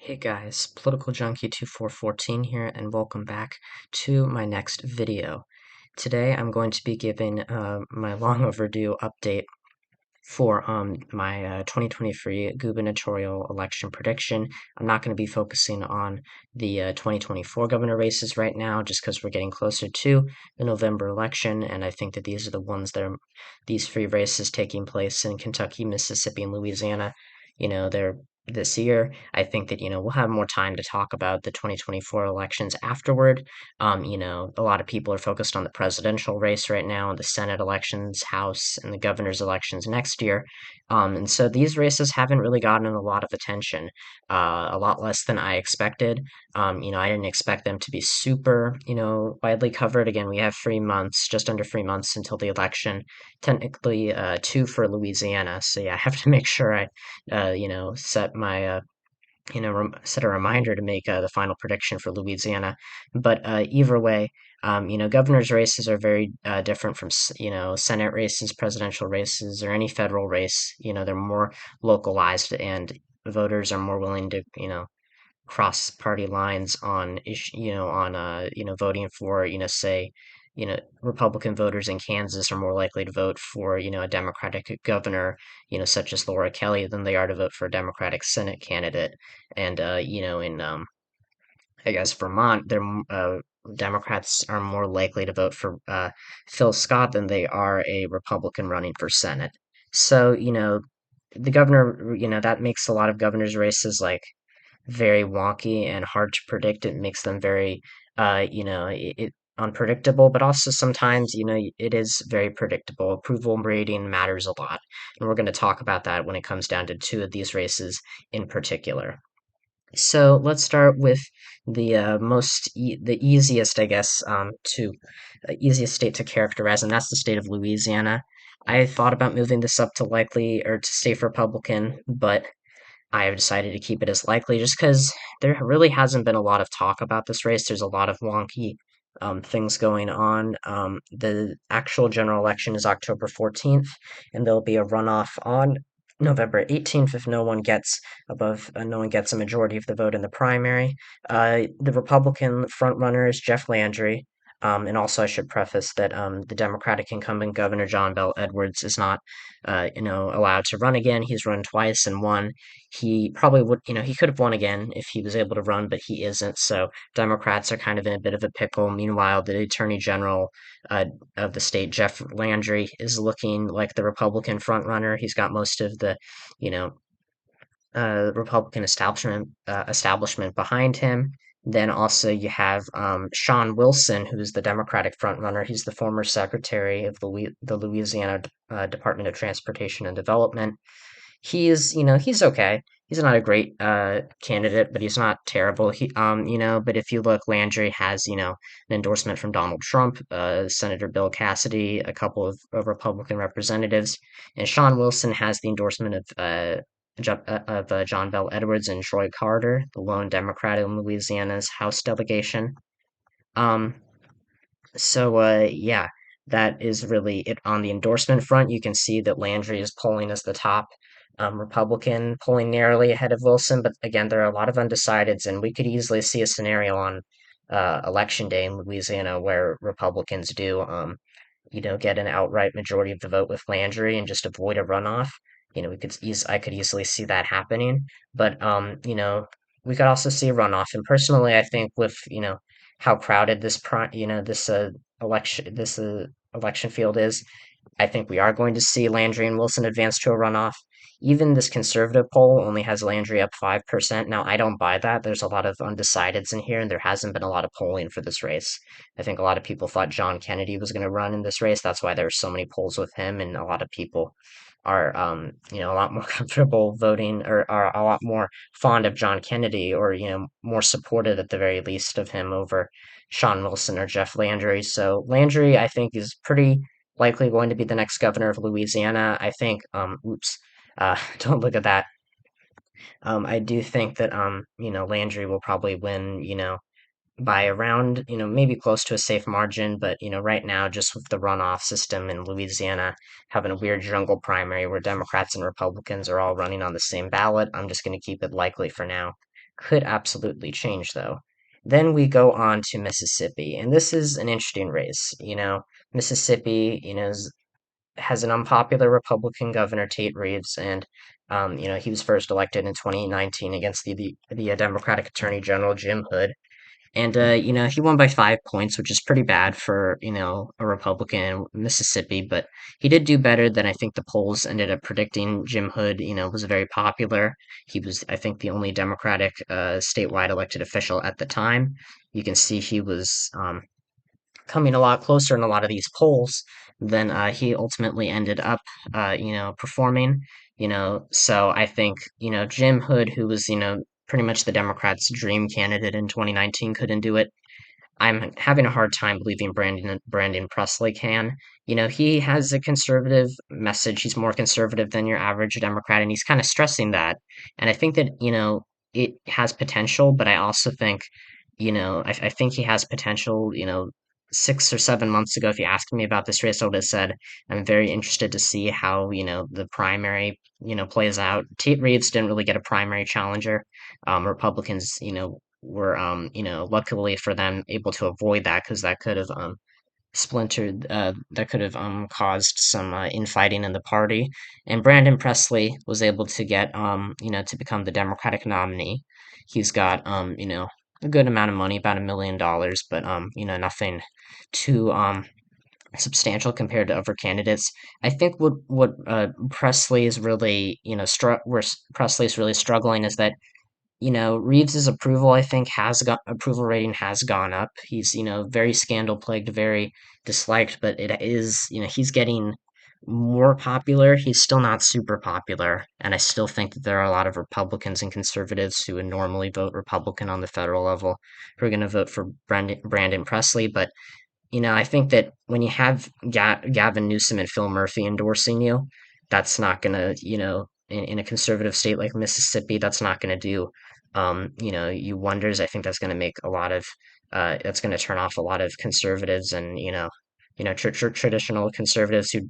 Hey guys, Political Junkie 2414 here, and welcome back to my next video. Today I'm going to be giving my long overdue update for my 2023 gubernatorial election prediction. I'm not going to be focusing on the 2024 governor races right now, just because we're getting closer to the November election, and I think that these are the ones that are these three races taking place in Kentucky, Mississippi, and Louisiana. They're this year. I think that we'll have more time to talk about the 2024 elections afterward. A lot of people are focused on the presidential race right now, the Senate elections, House, and the governor's elections next year. And so these races haven't really gotten a lot of attention, a lot less than I expected. I didn't expect them to be super, widely covered. Again, we have 3 months, just under 3 months until the election, technically 2 for Louisiana. So yeah, I have to make sure I, set my set a reminder to make the final prediction for Louisiana. But either way, governor's races are very different from Senate races, presidential races, or any federal race. They're more localized, and voters are more willing to cross party lines on voting for say Republican voters in Kansas are more likely to vote for a Democratic governor such as Laura Kelly than they are to vote for a Democratic Senate candidate. And in I guess Vermont, Democrats are more likely to vote for Phil Scott than they are a Republican running for Senate. So the governor, that makes a lot of governors races like very wonky and hard to predict. It makes them very, unpredictable, but also sometimes, it is very predictable. Approval rating matters a lot. And we're going to talk about that when it comes down to two of these races in particular. So let's start with the the easiest, I guess, to easiest state to characterize, and that's the state of Louisiana. I thought about moving this up to likely or to safe Republican, but I have decided to keep it as likely just because there really hasn't been a lot of talk about this race. There's a lot of wonky things going on. The actual general election is October 14th, and there'll be a runoff on November 18th if no one gets a majority of the vote in the primary. The Republican frontrunner is Jeff Landry. And also, I should preface that the Democratic incumbent Governor John Bel Edwards is not, allowed to run again. He's run twice and won. He probably would, he could have won again if he was able to run, but he isn't. So Democrats are kind of in a bit of a pickle. Meanwhile, the Attorney General of the state, Jeff Landry, is looking like the Republican frontrunner. He's got most of the, you know, Republican establishment behind him. Then also you have Sean Wilson, who's the Democratic frontrunner. He's the former secretary of the Louisiana Department of Transportation and Development. He's okay. He's not a great candidate, but he's not terrible. But if you look, Landry has, an endorsement from Donald Trump, Senator Bill Cassidy, a couple of Republican representatives, and Sean Wilson has the endorsement of John Bel Edwards and Troy Carter, the lone Democrat in Louisiana's House delegation. Um, yeah, that is really it on the endorsement front. You can see that Landry is polling as the top Republican, polling narrowly ahead of Wilson. But again, there are a lot of undecideds, and we could easily see a scenario on election day in Louisiana where Republicans do, get an outright majority of the vote with Landry and just avoid a runoff. I could easily see that happening. But we could also see a runoff. And personally, I think with how crowded this election field is, I think we are going to see Landry and Wilson advance to a runoff. Even this conservative poll only has Landry up 5%. Now, I don't buy that. There's a lot of undecideds in here, and there hasn't been a lot of polling for this race. I think a lot of people thought John Kennedy was going to run in this race. That's why there were so many polls with him, and a lot of people are, a lot more comfortable voting or are a lot more fond of John Kennedy or, more supportive at the very least of him over Sean Wilson or Jeff Landry. So Landry, I think, is pretty likely going to be the next governor of Louisiana. I think, don't look at that. I do think that, Landry will probably win, by around, maybe close to a safe margin. But, right now, just with the runoff system in Louisiana, having a weird jungle primary where Democrats and Republicans are all running on the same ballot, I'm just going to keep it likely for now. could absolutely change, though. Then we go on to Mississippi, and this is an interesting race. Mississippi, has an unpopular Republican governor, Tate Reeves, and he was first elected in 2019 against the Democratic Attorney General Jim Hood. And he won by 5 points, which is pretty bad for, a Republican in Mississippi, but he did do better than I think the polls ended up predicting. Jim Hood, was very popular. He was, I think, the only Democratic statewide elected official at the time. You can see he was coming a lot closer in a lot of these polls than he ultimately ended up, performing. So I think, Jim Hood, who was, pretty much the Democrats' dream candidate in 2019, couldn't do it. I'm having a hard time believing Brandon Presley can. He has a conservative message. He's more conservative than your average Democrat, and he's kind of stressing that. And I think that, it has potential, but I also think, I think he has potential. 6 or 7 months ago, if you asked me about this race, I would have said I'm very interested to see how, the primary, plays out. Tate Reeves didn't really get a primary challenger. Republicans, were luckily for them able to avoid that because that could have splintered that could have caused some infighting in the party. And Brandon Presley was able to get to become the Democratic nominee. He's got a good amount of money, about $1 million, but nothing too substantial compared to other candidates. I think what Presley is really where Presley is really struggling is that Reeves's approval, I think, approval rating has gone up. He's, very scandal plagued, very disliked, but it is, he's getting more popular. He's still not super popular, and I still think that there are a lot of Republicans and conservatives who would normally vote Republican on the federal level who are going to vote for Brandon Presley. But I think that when you have Gavin Newsom and Phil Murphy endorsing you, that's not gonna, in a conservative state like Mississippi, that's not gonna do, you wonders. I think that's gonna make that's gonna turn off a lot of conservatives and, traditional conservatives who,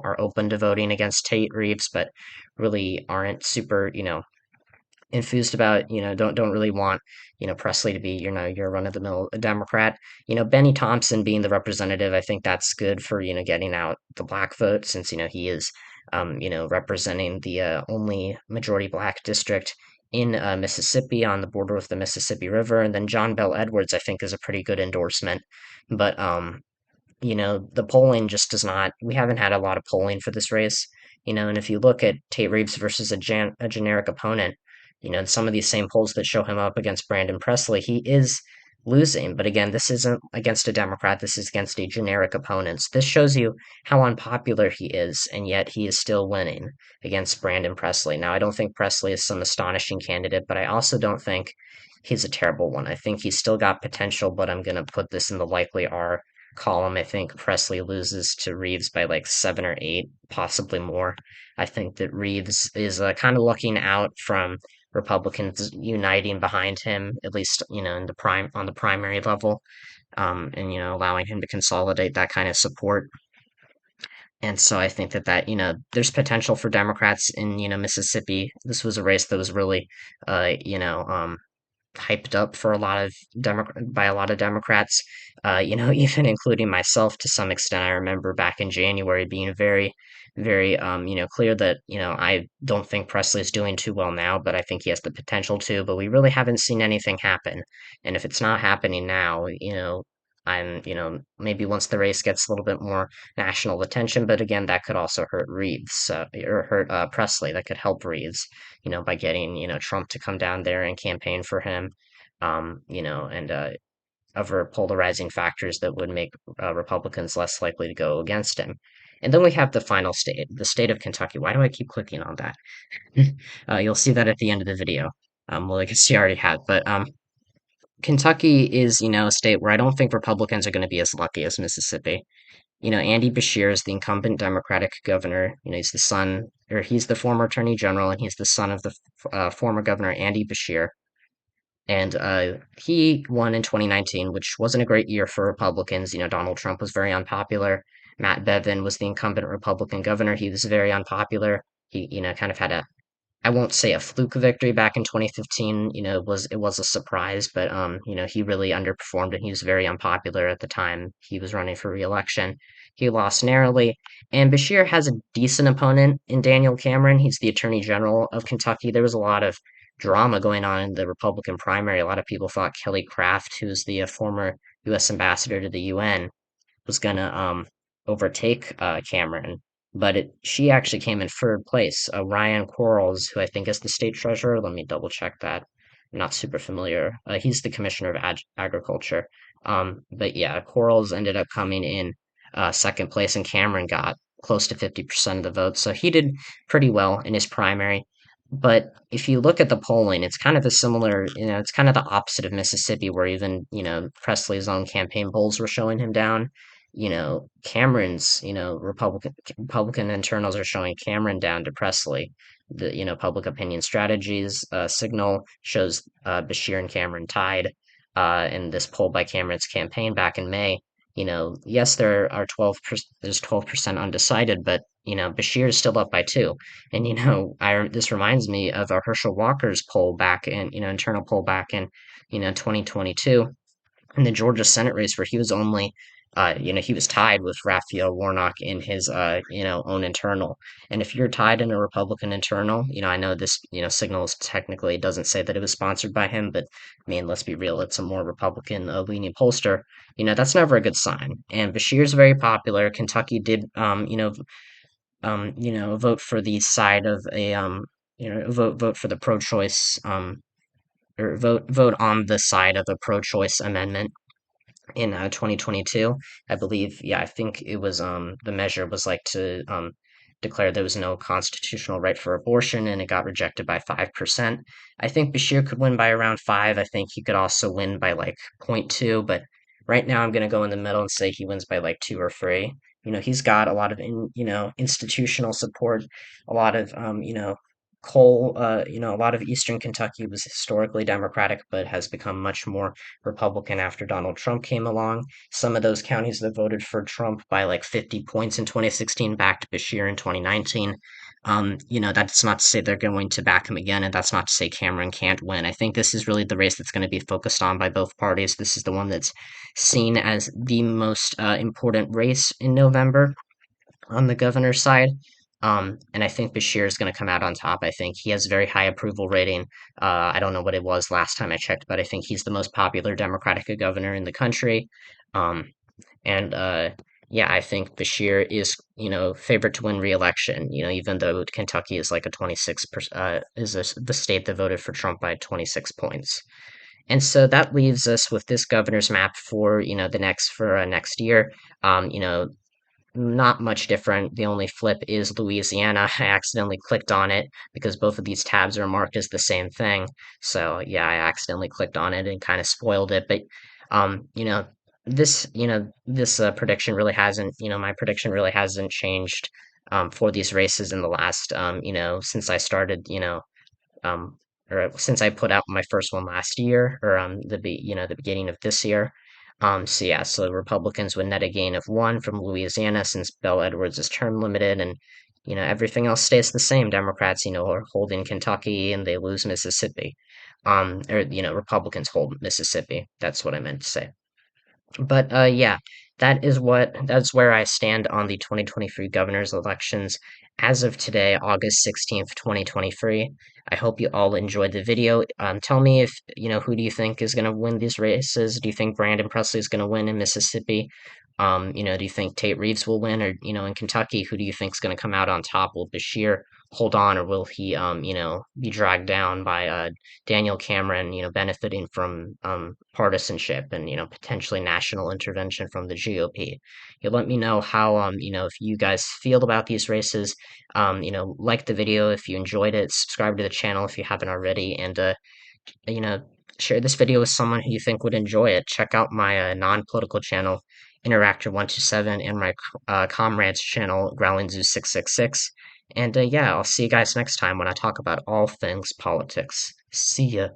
are open to voting against Tate Reeves, but really aren't super, enthused about, don't really want, Presley to be, your run of the mill Democrat. Benny Thompson being the representative, I think that's good for, getting out the black vote since, he is, representing the only majority black district in Mississippi on the border with the Mississippi River. And then John Bell Edwards, I think, is a pretty good endorsement. But the polling just does not, we haven't had a lot of polling for this race, and if you look at Tate Reeves versus a generic opponent, some of these same polls that show him up against Brandon Presley, he is losing. But again, this isn't against a Democrat, this is against a generic opponent. So this shows you how unpopular he is, and yet he is still winning against Brandon Presley. Now, I don't think Presley is some astonishing candidate, but I also don't think he's a terrible one. I think he's still got potential, but I'm going to put this in the likely R column. I think Presley loses to Reeves by like 7 or 8, possibly more. I think that Reeves is kind of looking out from Republicans uniting behind him, at least in the on the primary level, and allowing him to consolidate that kind of support. And so I think that there's potential for Democrats in Mississippi. This was a race that was really, hyped up for a lot of by a lot of Democrats, even including myself to some extent. I remember back in January being very, very, clear that, I don't think Presley's doing too well now, but I think he has the potential to, but we really haven't seen anything happen. And if it's not happening now, maybe once the race gets a little bit more national attention, but again, that could also hurt Reeves, or hurt Presley. That could help Reeves, by getting, Trump to come down there and campaign for him, and other polarizing factors that would make Republicans less likely to go against him. And then we have the final state, the state of Kentucky. Why do I keep clicking on that? You'll see that at the end of the video. Well, I guess you already had, but Kentucky is, a state where I don't think Republicans are going to be as lucky as Mississippi. Andy Beshear is the incumbent Democratic governor. He's the son, or he's the former attorney general, and he's the son of the former governor, Andy Beshear. And he won in 2019, which wasn't a great year for Republicans. Donald Trump was very unpopular. Matt Bevin was the incumbent Republican governor. He was very unpopular. He, kind of had a I won't say a fluke victory back in 2015. It was a surprise, but he really underperformed and he was very unpopular at the time he was running for re-election. He lost narrowly, and Bashir has a decent opponent in Daniel Cameron. He's the Attorney General of Kentucky. There was a lot of drama going on in the Republican primary. A lot of people thought Kelly Craft, who's the former U.S. ambassador to the UN, was gonna overtake Cameron, but she actually came in third place. Ryan Quarles, who I think is the state treasurer. Let me double check that. I'm not super familiar. He's the commissioner of agriculture. But yeah, Quarles ended up coming in second place, and Cameron got close to 50% of the vote. So he did pretty well in his primary. But if you look at the polling, it's kind of a similar, it's kind of the opposite of Mississippi, where even, Presley's own campaign polls were showing him down. Cameron's, Republican internals are showing Cameron down to Presley. The, public opinion strategies signal shows Bashir and Cameron tied in this poll by Cameron's campaign back in May. Yes, there's 12% undecided, but Bashir is still up by two. And this reminds me of a Herschel Walker's poll back in internal poll back in 2022 in the Georgia Senate race where he was only, he was tied with Raphael Warnock in his, own internal. And if you're tied in a Republican internal, I know this, signals technically doesn't say that it was sponsored by him, but I mean, let's be real, it's a more Republican leaning pollster. That's never a good sign. And Bashir's very popular. Kentucky did, vote for the side of a, vote for the pro-choice, or vote on the side of a pro-choice amendment in 2022. I believe, yeah, I think it was the measure was like to declare there was no constitutional right for abortion, and it got rejected by 5%. I think Bashir could win by around 5. I think he could also win by like point 0.2, but right now I'm going to go in the middle and say he wins by like 2 or 3. He's got a lot of institutional support, a lot of a lot of Eastern Kentucky was historically Democratic, but has become much more Republican after Donald Trump came along. Some of those counties that voted for Trump by like 50 points in 2016 backed Bashir in 2019. That's not to say they're going to back him again, and that's not to say Cameron can't win. I think this is really the race that's going to be focused on by both parties. This is the one that's seen as the most important race in November on the governor's side. And I think Bashir is going to come out on top. I think he has a very high approval rating. I don't know what it was last time I checked, but I think he's the most popular Democratic governor in the country. Um, and yeah, I think Bashir is, favored to win re-election. Even though Kentucky is like a 26%, the state that voted for Trump by 26 points. And so that leaves us with this governor's map for, next year. Not much different. The only flip is Louisiana. I accidentally clicked on it because both of these tabs are marked as the same thing. So yeah, I accidentally clicked on it and kind of spoiled it. But um, you know, this prediction really hasn't, my prediction really hasn't changed for these races in the last, since I started, um, or since I put out my first one last year, or the beginning of this year. So yeah, so Republicans would net a gain of 1 from Louisiana since Bell Edwards is term limited, and everything else stays the same. Democrats, are holding Kentucky, and they lose Mississippi. Or Republicans hold Mississippi. That's what I meant to say. But yeah, that's where I stand on the 2023 governor's elections as of today, August 16th, 2023. I hope you all enjoyed the video. Tell me if, who do you think is going to win these races? Do you think Brandon Presley is going to win in Mississippi? Do you think Tate Reeves will win? Or, in Kentucky, who do you think is going to come out on top? Will Bashir hold on, or will he, be dragged down by Daniel Cameron, benefiting from partisanship and potentially national intervention from the GOP. You let me know how if you guys feel about these races. Like the video if you enjoyed it, subscribe to the channel if you haven't already, and you know share this video with someone who you think would enjoy it. Check out my non-political channel, Interactor127, and my comrades channel, GrowlingZoo666. And yeah, I'll see you guys next time when I talk about all things politics. See ya.